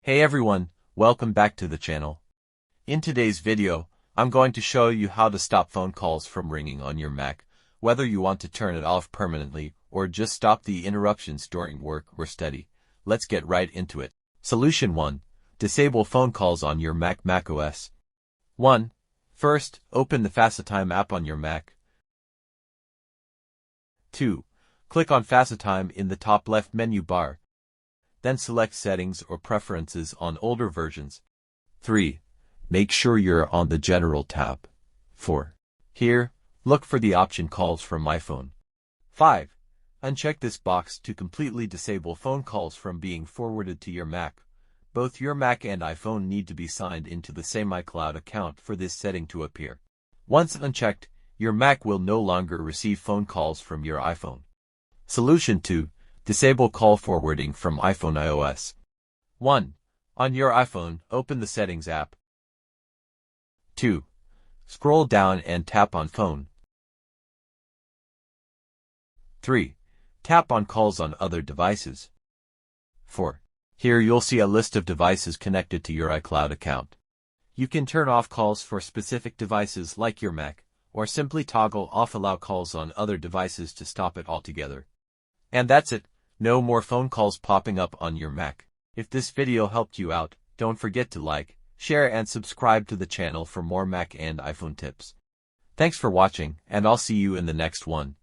Hey everyone, welcome back to the channel. In today's video, I'm going to show you how to stop phone calls from ringing on your Mac, whether you want to turn it off permanently or just stop the interruptions during work or study. Let's get right into it. Solution 1. Disable phone calls on your macOS. 1. First, open the FaceTime app on your Mac. 2. Click on FaceTime in the top left menu bar. Then select Settings or Preferences on older versions. 3. Make sure you're on the General tab. 4. Here, look for the option Calls from iPhone. 5. Uncheck this box to completely disable phone calls from being forwarded to your Mac. Both your Mac and iPhone need to be signed into the same iCloud account for this setting to appear. Once unchecked, your Mac will no longer receive phone calls from your iPhone. Solution 2. Disable call forwarding from iPhone iOS. 1. On your iPhone, open the Settings app. 2. Scroll down and tap on Phone. 3. Tap on Calls on other devices. 4. Here you'll see a list of devices connected to your iCloud account. You can turn off calls for specific devices like your Mac, or simply toggle off Allow calls on other devices to stop it altogether. And that's it. No more phone calls popping up on your Mac. If this video helped you out, don't forget to like, share and subscribe to the channel for more Mac and iPhone tips. Thanks for watching, and I'll see you in the next one.